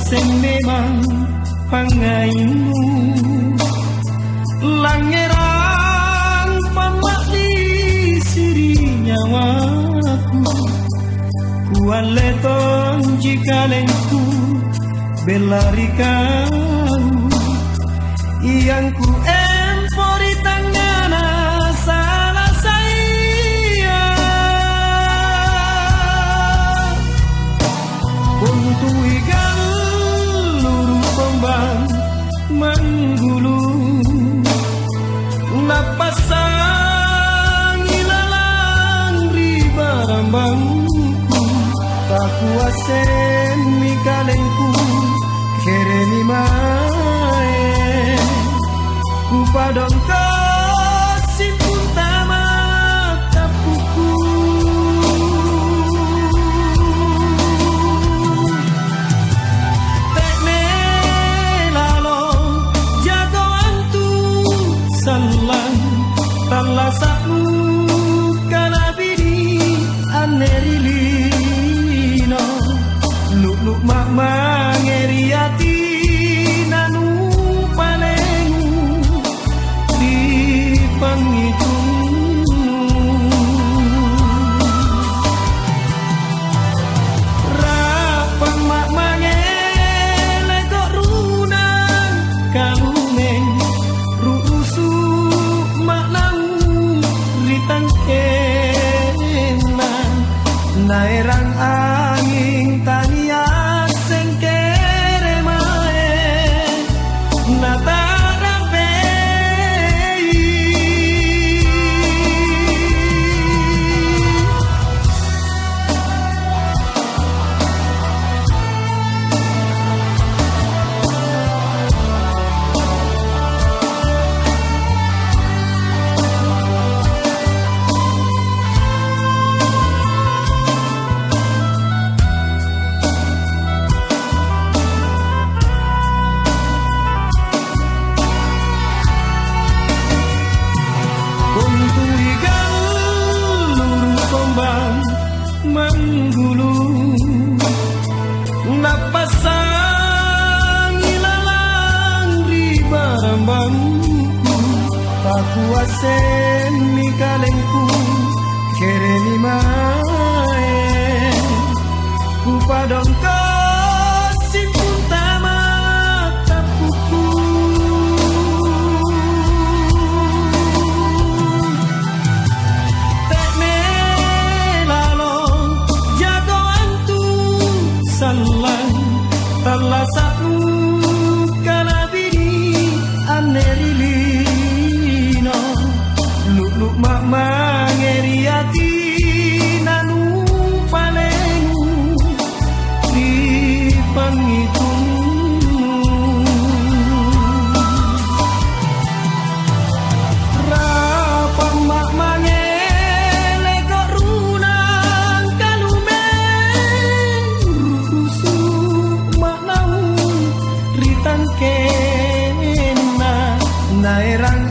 sing memang pangaimu langeran pamak di siri nyawaku kuale ton jika lengku belari kau yang ku empori tangana salah saya untuk igal luru pembang menggulu napasang ilalang ribarambangku tak kuasa mikalengku kereni mae ku padong kasih pun tamat tapuku tekne lalo jagoan tu salang talasakmu kalabini anerilino luk-luk mak mangeriati nanu palengu di pangitungmu rapang mak mangele kok runang kalumeng ruusu maknau ritang kenan naerang angin tania sengkere mae natara pei menggulu napasang ilalang ribarambangku tak kuasa mikalengku kereni mae ku padong kasih pun tamat tapuku salang talasakmu kalabini anerilino luk-luk mak mangeriati nanu palengu di pangitungmu rapang mak mangele kok runang kalumeng ritang kena naerang